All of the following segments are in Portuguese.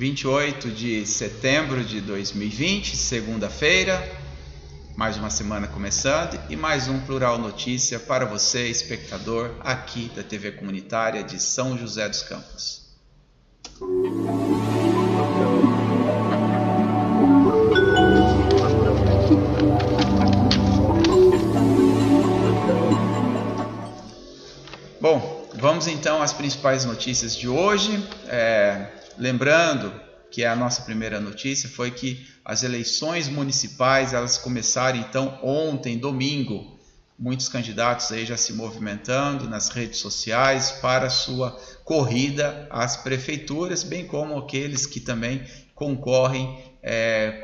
28 de setembro de 2020, segunda-feira, mais uma semana começando e mais um Plural Notícia para você, espectador, aqui da TV Comunitária de São José dos Campos. Bom, vamos então às principais notícias de hoje. Lembrando que a nossa primeira notícia foi que as eleições municipais elas começaram então ontem, domingo. Muitos candidatos aí já se movimentando nas redes sociais para a sua corrida às prefeituras, bem como aqueles que também concorrem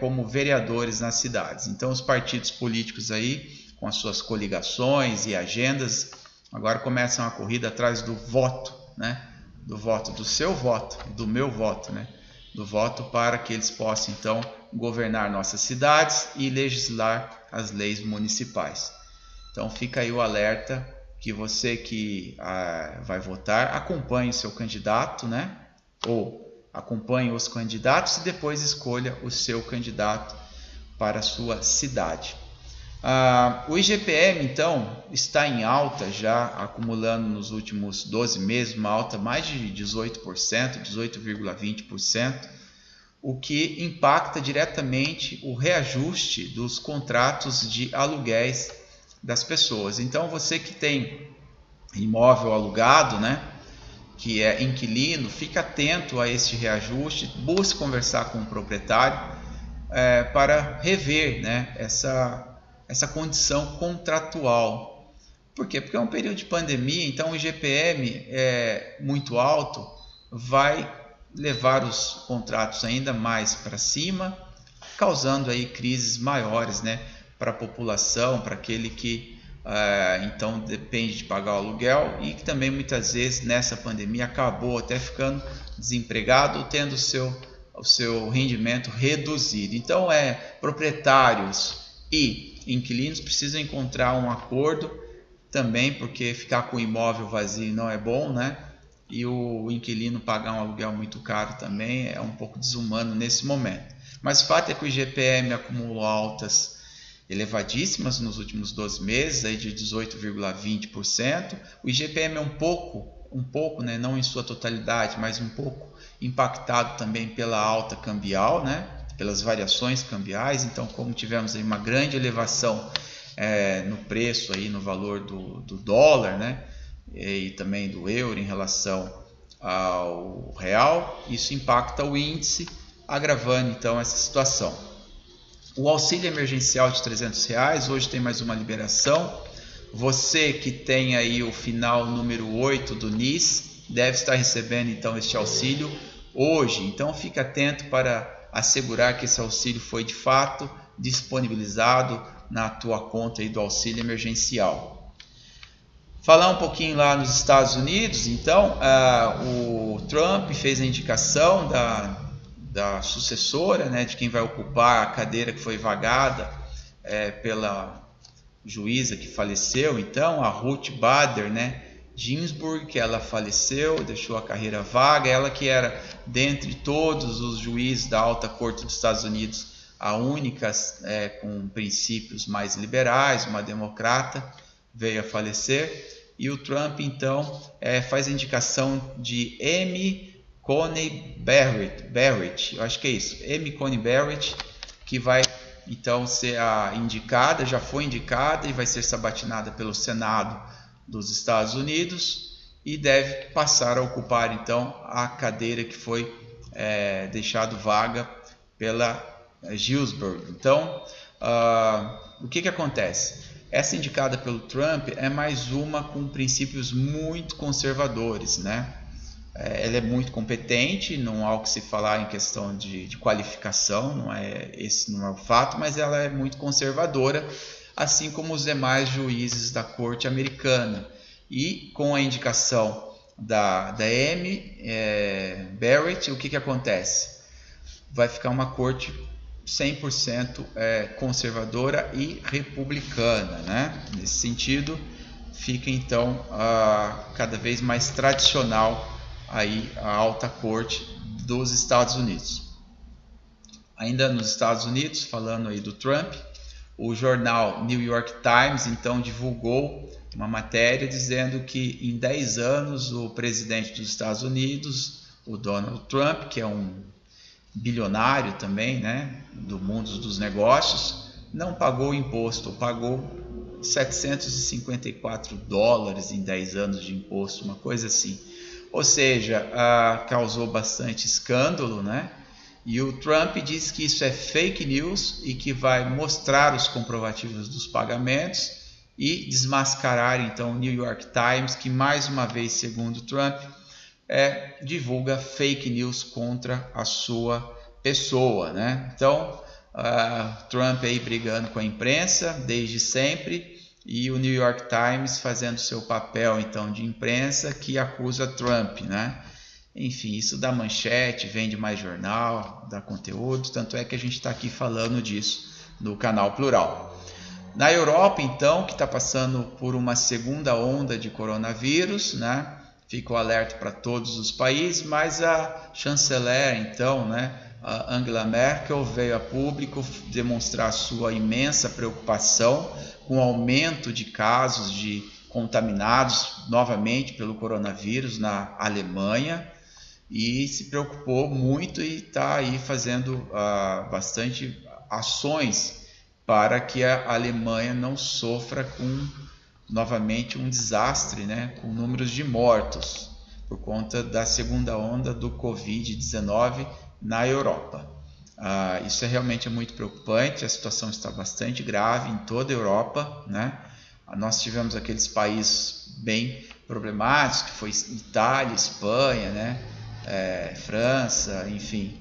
como vereadores nas cidades. Então os partidos políticos aí, com as suas coligações e agendas, agora começam a corrida atrás do voto, né? Do voto, do seu voto, do meu voto, né? Do voto para que eles possam então governar nossas cidades e legislar as leis municipais. Então fica aí o alerta que você que vai votar acompanhe o seu candidato, né? Ou acompanhe os candidatos e depois escolha o seu candidato para a sua cidade. O IGPM então está em alta já, acumulando nos últimos 12 meses uma alta mais de 18%, 18,20%, o que impacta diretamente o reajuste dos contratos de aluguéis das pessoas. Então você que tem imóvel alugado, né, que é inquilino, fica atento a este reajuste, busque conversar com o proprietário para rever, né, essa condição contratual. Por quê? Porque é um período de pandemia, então o IGPM muito alto vai levar os contratos ainda mais para cima, causando aí crises maiores, né, para a população, para aquele que então depende de pagar o aluguel e que também muitas vezes nessa pandemia acabou até ficando desempregado ou tendo o seu rendimento reduzido. Então proprietários e inquilinos precisam encontrar um acordo também, porque ficar com o imóvel vazio não é bom, né? E o inquilino pagar um aluguel muito caro também é um pouco desumano nesse momento. Mas o fato é que o IGPM acumulou altas elevadíssimas nos últimos 12 meses, aí de 18,20%. O IGPM é um pouco, né, não em sua totalidade, mas um pouco impactado também pela alta cambial, né? Pelas variações cambiais. Então, como tivemos aí uma grande elevação no preço, aí, no valor do dólar, né, e também do euro em relação ao real, isso impacta o índice, agravando então essa situação. O auxílio emergencial de R$300, hoje tem mais uma liberação. Você que tem aí o final número 8 do NIS, deve estar recebendo então este auxílio hoje. Então fique atento para assegurar que esse auxílio foi de fato disponibilizado na tua conta aí do auxílio emergencial. Falar um pouquinho lá nos Estados Unidos, então o Trump fez a indicação da sucessora, né, de quem vai ocupar a cadeira que foi vagada pela juíza que faleceu, então a Ruth Bader, né, Ginsburg, que ela faleceu, deixou a carreira vaga, ela que era, dentre todos os juízes da alta corte dos Estados Unidos, a única com princípios mais liberais, uma democrata, veio a falecer, e o Trump então faz a indicação de Amy Coney Barrett, eu acho que é isso, Amy Coney Barrett, que vai então ser a indicada, já foi indicada e vai ser sabatinada pelo Senado dos Estados Unidos e deve passar a ocupar então a cadeira que foi deixado vaga pela Ginsburg. Então, o que acontece? Essa indicada pelo Trump é mais uma com princípios muito conservadores, né? Ela é muito competente, não há o que se falar em questão de qualificação, esse não é o fato, mas ela é muito conservadora, assim como os demais juízes da corte americana. E com a indicação da Amy Barrett, o que acontece? Vai ficar uma corte 100% conservadora e republicana, né? Nesse sentido, fica então cada vez mais tradicional aí a alta corte dos Estados Unidos. Ainda nos Estados Unidos, falando aí do Trump, o jornal New York Times então divulgou uma matéria dizendo que em 10 anos o presidente dos Estados Unidos, o Donald Trump, que é um bilionário também, né, do mundo dos negócios, não pagou imposto, pagou $754 em 10 anos de imposto, uma coisa assim. Ou seja, causou bastante escândalo, né? E o Trump diz que isso é fake news e que vai mostrar os comprovativos dos pagamentos e desmascarar então o New York Times, que mais uma vez, segundo Trump, divulga fake news contra a sua pessoa, né? Então, Trump aí brigando com a imprensa desde sempre e o New York Times fazendo seu papel então de imprensa que acusa Trump, né? Enfim, isso dá manchete, vende mais jornal, dá conteúdo, tanto é que a gente está aqui falando disso no canal Plural. Na Europa, então, que está passando por uma segunda onda de coronavírus, né? Fica o alerta para todos os países, mas a chanceler, então, né, a Angela Merkel, veio a público demonstrar sua imensa preocupação com o aumento de casos de contaminados novamente pelo coronavírus na Alemanha, e se preocupou muito e está aí fazendo bastante ações para que a Alemanha não sofra com novamente um desastre, né, com números de mortos por conta da segunda onda do Covid-19 na Europa. Isso realmente é muito preocupante, a situação está bastante grave em toda a Europa, né? Nós tivemos aqueles países bem problemáticos, que foi Itália, Espanha, né? França, enfim.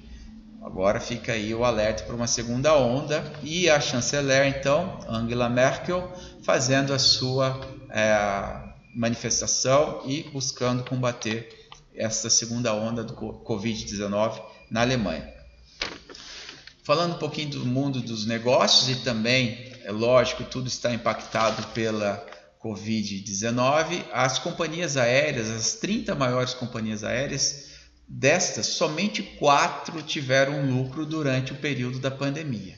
Agora fica aí o alerta para uma segunda onda e a chanceler, então, Angela Merkel, fazendo a sua manifestação e buscando combater essa segunda onda do Covid-19 na Alemanha. Falando um pouquinho do mundo dos negócios e também, é lógico, tudo está impactado pela Covid-19, as companhias aéreas, as 30 maiores companhias aéreas, destas, somente 4 tiveram lucro durante o período da pandemia,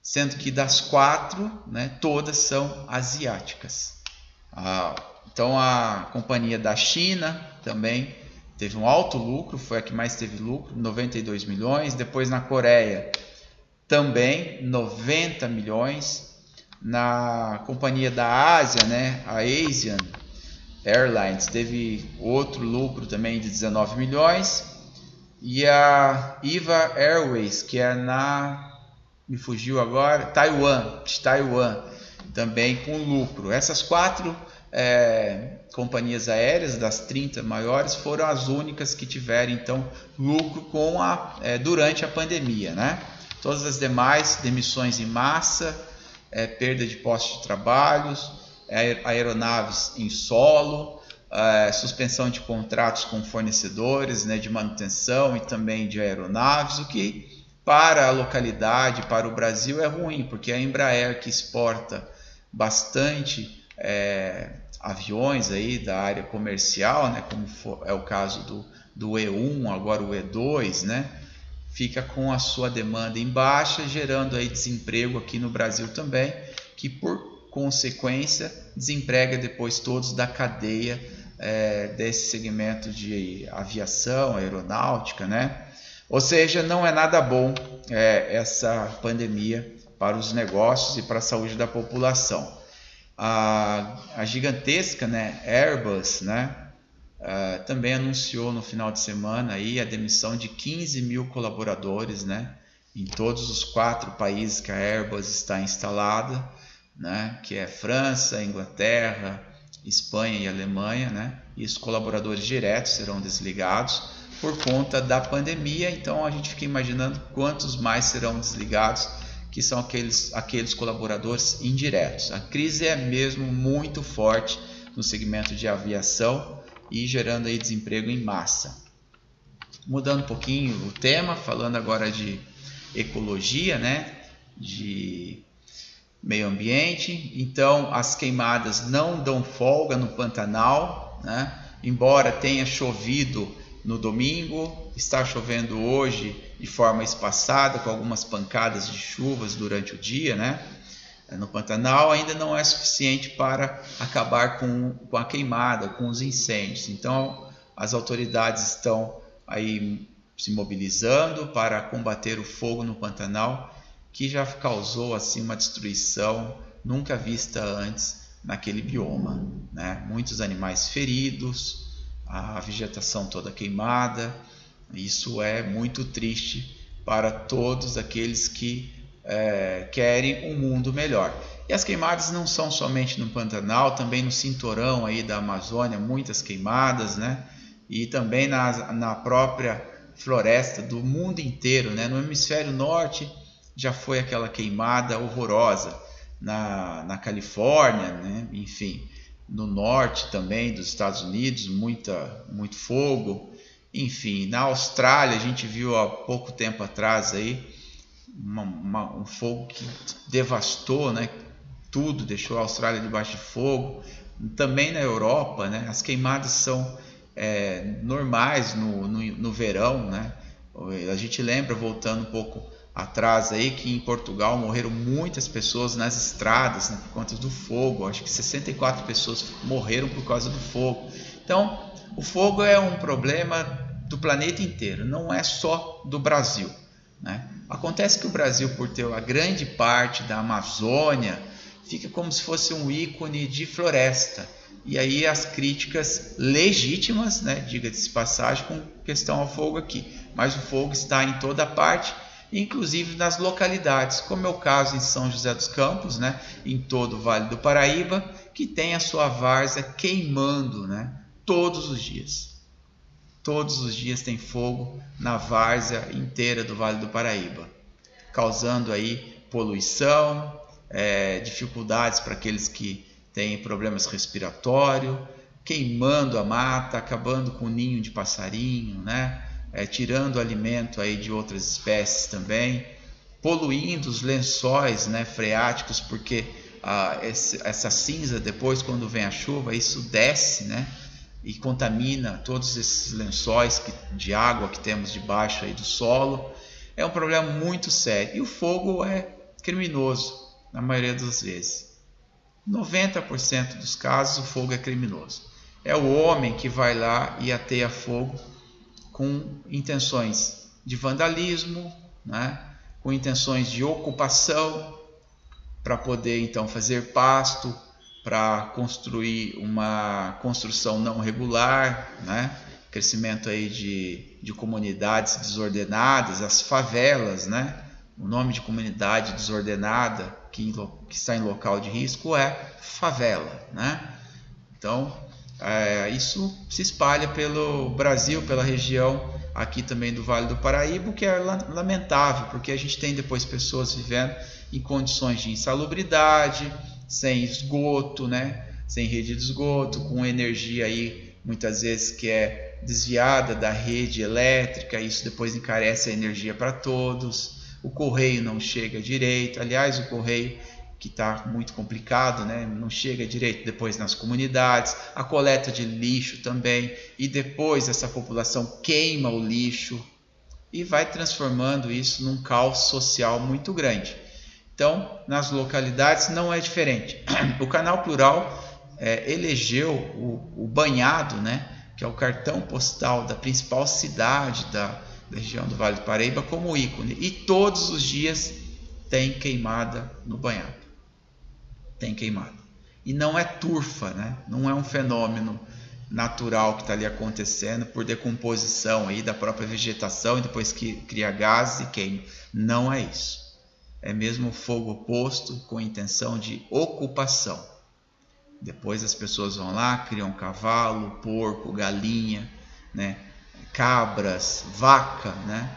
sendo que das 4, né, todas são asiáticas. Então a companhia da China também teve um alto lucro, foi a que mais teve lucro, 92 milhões. Depois na Coreia também 90 milhões. Na companhia da Ásia, né, a Asian Airlines, teve outro lucro também de 19 milhões. E a EVA Airways, que é me fugiu agora, Taiwan, também com lucro. Essas 4 companhias aéreas das 30 maiores foram as únicas que tiveram então lucro durante a pandemia, né? Todas as demais, demissões em massa, perda de postos de trabalho, aeronaves em solo, suspensão de contratos com fornecedores, né, de manutenção e também de aeronaves, o que para a localidade, para o Brasil é ruim, porque a Embraer, que exporta bastante aviões aí da área comercial, né, como é o caso do E1, agora o E2, né, fica com a sua demanda em baixa, gerando aí desemprego aqui no Brasil também, que por consequência desemprega depois todos da cadeia desse segmento de aviação, aeronáutica, né? Ou seja, não é nada bom essa pandemia para os negócios e para a saúde da população. A gigantesca, né, Airbus, né, também anunciou no final de semana aí a demissão de 15 mil colaboradores, né, em todos os 4 países que a Airbus está instalada, né, que é França, Inglaterra, Espanha e Alemanha, né, e os colaboradores diretos serão desligados por conta da pandemia. Então a gente fica imaginando quantos mais serão desligados, que são aqueles colaboradores indiretos. A crise é mesmo muito forte no segmento de aviação e gerando aí desemprego em massa. Mudando um pouquinho o tema, falando agora de ecologia, né, de meio ambiente. Então as queimadas não dão folga no Pantanal, né? Embora tenha chovido no domingo, está chovendo hoje de forma espaçada, com algumas pancadas de chuvas durante o dia, né? No Pantanal, ainda não é suficiente para acabar com a queimada, com os incêndios. Então, as autoridades estão aí se mobilizando para combater o fogo no Pantanal, que já causou assim uma destruição nunca vista antes naquele bioma, né? Muitos animais feridos, a vegetação toda queimada. Isso é muito triste para todos aqueles que querem um mundo melhor. E as queimadas não são somente no Pantanal, também no cinturão aí da Amazônia, muitas queimadas, né? E também na própria floresta do mundo inteiro, né? No hemisfério norte já foi aquela queimada horrorosa, na Califórnia, né? Enfim, no norte também dos Estados Unidos, muito fogo. Enfim, na Austrália a gente viu há pouco tempo atrás aí um fogo que devastou, né, tudo, deixou a Austrália debaixo de fogo. Também na Europa, né, as queimadas são normais no verão, né? A gente lembra, voltando um pouco atrás aí, que em Portugal morreram muitas pessoas nas estradas, né, por conta do fogo. Acho que 64 pessoas morreram por causa do fogo. Então, o fogo é um problema do planeta inteiro, não é só do Brasil, né? Acontece que o Brasil, por ter a grande parte da Amazônia, fica como se fosse um ícone de floresta. E aí as críticas legítimas, né, diga-se de passagem, com questão ao fogo aqui. Mas o fogo está em toda parte, inclusive nas localidades, como é o caso em São José dos Campos, né, em todo o Vale do Paraíba, que tem a sua várzea queimando, né, todos os dias. Todos os dias tem fogo na várzea inteira do Vale do Paraíba, causando aí poluição, dificuldades para aqueles que têm problemas respiratórios, queimando a mata, acabando com o ninho de passarinho, né? Tirando alimento aí de outras espécies também, poluindo os lençóis, né, freáticos, porque essa cinza depois, quando vem a chuva, isso desce, né? E contamina todos esses lençóis de água que temos debaixo aí do solo. É um problema muito sério. E o fogo é criminoso, na maioria das vezes. 90% dos casos, o fogo é criminoso. É o homem que vai lá e ateia fogo com intenções de vandalismo, né? Com intenções de ocupação, para poder então fazer pasto, para construir uma construção não regular, né? Crescimento aí de comunidades desordenadas, as favelas, né? O nome de comunidade desordenada que está em local de risco é favela, né? Então, isso se espalha pelo Brasil, pela região aqui também do Vale do Paraíba, o que é lamentável, porque a gente tem depois pessoas vivendo em condições de insalubridade, sem esgoto, né? Sem rede de esgoto, com energia aí muitas vezes que é desviada da rede elétrica, isso depois encarece a energia para todos. O correio não chega direito, aliás, o correio que está muito complicado, né? Não chega direito depois nas comunidades, a coleta de lixo também, e depois essa população queima o lixo e vai transformando isso num caos social muito grande. Então, nas localidades não é diferente. O Canal Plural elegeu o Banhado, né, que é o cartão postal da principal cidade da região do Vale do Paraíba, como ícone. E todos os dias tem queimada no Banhado. Tem queimada. E não é turfa, né? Não é um fenômeno natural que está ali acontecendo por decomposição aí da própria vegetação e depois que cria gases e queima. Não é isso. É mesmo fogo posto com intenção de ocupação. Depois as pessoas vão lá, criam cavalo, porco, galinha, né, cabras, vaca, né,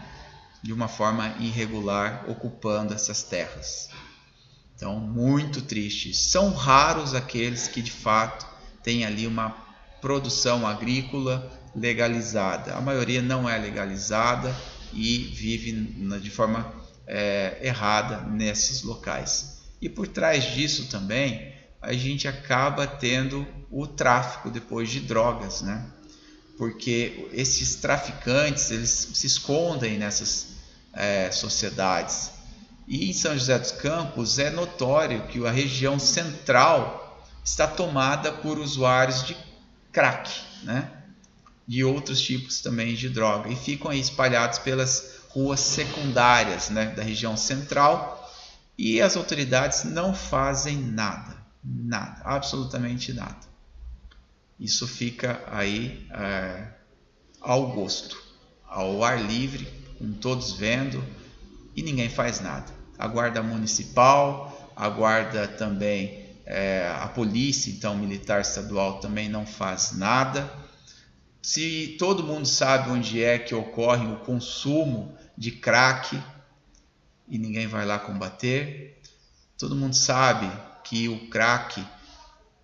de uma forma irregular, ocupando essas terras. Então, muito triste. São raros aqueles que de fato têm ali uma produção agrícola legalizada. A maioria não é legalizada e vive de forma errada nesses locais. E por trás disso também a gente acaba tendo o tráfico depois de drogas, né? porque esses traficantes eles se escondem nessas sociedades. E em São José dos Campos é notório que a região central está tomada por usuários de crack, né? De outros tipos também de droga, e ficam aí espalhados pelas ruas secundárias, né, da região central, e as autoridades não fazem nada, absolutamente nada. Isso fica aí ao gosto, ao ar livre, com todos vendo, e ninguém faz nada. A guarda municipal, a guarda também, a polícia, então militar estadual também não faz nada. Se todo mundo sabe onde é que ocorre o consumo de crack e ninguém vai lá combater, todo mundo sabe que o crack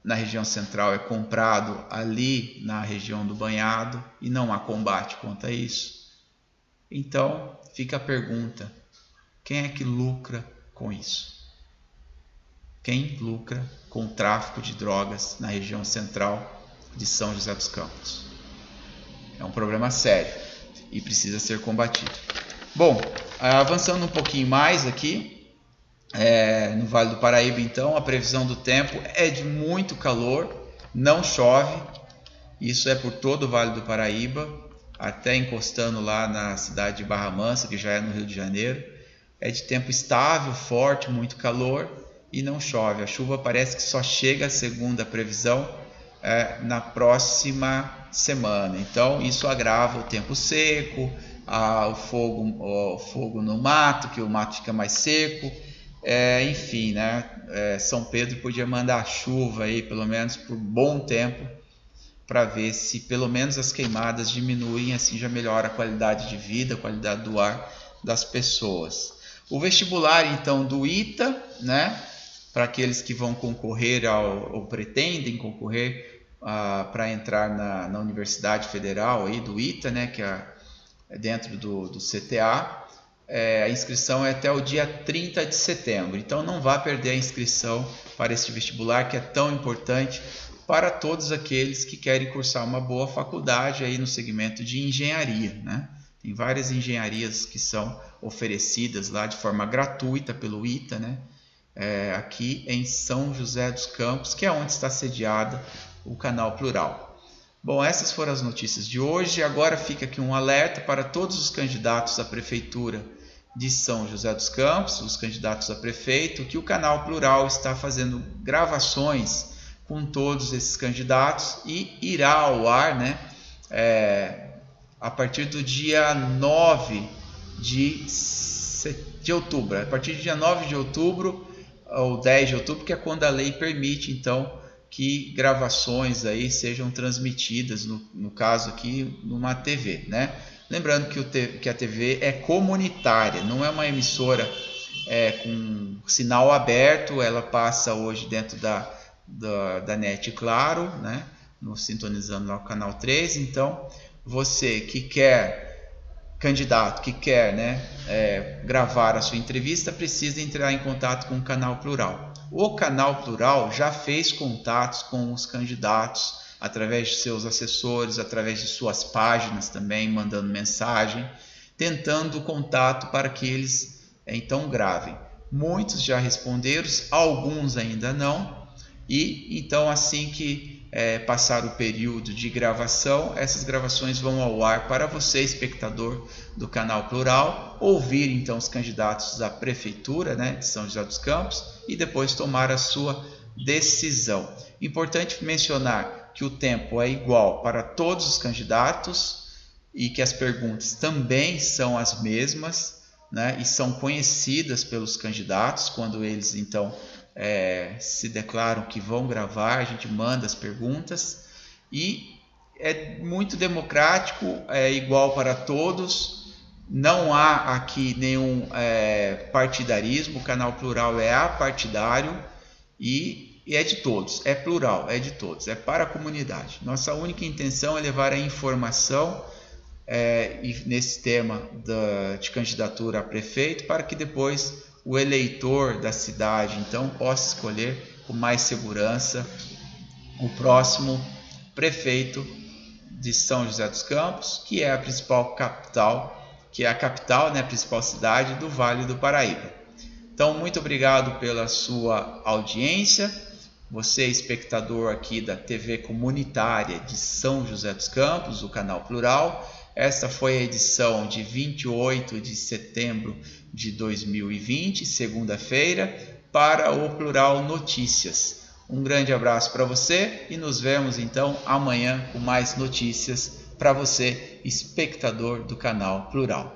na região central é comprado ali na região do banhado e não há combate contra isso. Então fica a pergunta: quem é que lucra com isso? Quem lucra com o tráfico de drogas na região central de São José dos Campos? É um problema sério e precisa ser combatido. Bom, avançando um pouquinho mais aqui, no Vale do Paraíba, então, a previsão do tempo é de muito calor, não chove, isso é por todo o Vale do Paraíba, até encostando lá na cidade de Barra Mansa, que já é no Rio de Janeiro. É de tempo estável, forte, muito calor e não chove. A chuva parece que só chega, segundo a previsão, na próxima semana. Então isso agrava o tempo seco, o fogo no mato, que o mato fica mais seco, enfim, né? São Pedro podia mandar chuva aí pelo menos por bom tempo, para ver se pelo menos as queimadas diminuem, assim já melhora a qualidade de vida, a qualidade do ar das pessoas. O vestibular então do ITA, né? Para aqueles que vão concorrer ou pretendem concorrer para entrar na Universidade Federal aí do ITA, né, que é dentro do CTA, a inscrição é até o dia 30 de setembro. Então não vá perder a inscrição para este vestibular, que é tão importante para todos aqueles que querem cursar uma boa faculdade aí no segmento de engenharia, né? Tem várias engenharias que são oferecidas lá de forma gratuita pelo ITA, né? Aqui em São José dos Campos, que é onde está sediado o Canal Plural. Bom, essas foram as notícias de hoje. Agora fica aqui um alerta para todos os candidatos à prefeitura de São José dos Campos, os candidatos a prefeito, que o Canal Plural está fazendo gravações com todos esses candidatos e irá ao ar, né, a partir do dia 9 de outubro. A partir do dia 9 de outubro ou 10 de outubro, que é quando a lei permite, então, que gravações aí sejam transmitidas, no caso aqui, numa TV, né? Lembrando que a TV é comunitária, não é uma emissora com sinal aberto, ela passa hoje dentro da NET Claro, né? Sintonizando lá o canal 3. Então, você que quer, candidato que quer, né, gravar a sua entrevista, precisa entrar em contato com o Canal Plural. O Canal Plural já fez contatos com os candidatos através de seus assessores, através de suas páginas também, mandando mensagem, tentando contato para que eles então gravem. Muitos já responderam, alguns ainda não, e então assim que passar o período de gravação, essas gravações vão ao ar para você, espectador do Canal Plural, ouvir então os candidatos à prefeitura, né, de São José dos Campos e depois tomar a sua decisão. Importante mencionar que o tempo é igual para todos os candidatos e que as perguntas também são as mesmas, né, e são conhecidas pelos candidatos quando eles então se declaram que vão gravar. A gente manda as perguntas e é muito democrático, é igual para todos, não há aqui nenhum partidarismo. O Canal Plural é apartidário e é de todos, é plural, é de todos, é para a comunidade. Nossa única intenção é levar a informação e nesse tema de candidatura a prefeito, para que depois o eleitor da cidade então possa escolher com mais segurança o próximo prefeito de São José dos Campos, que é a principal capital, né, a principal cidade do Vale do Paraíba. Então, muito obrigado pela sua audiência. Você, espectador aqui da TV comunitária de São José dos Campos, o canal Plural. Esta foi a edição de 28 de setembro de 2020, segunda-feira, para o Plural Notícias. Um grande abraço para você e nos vemos então amanhã com mais notícias para você, espectador do canal Plural.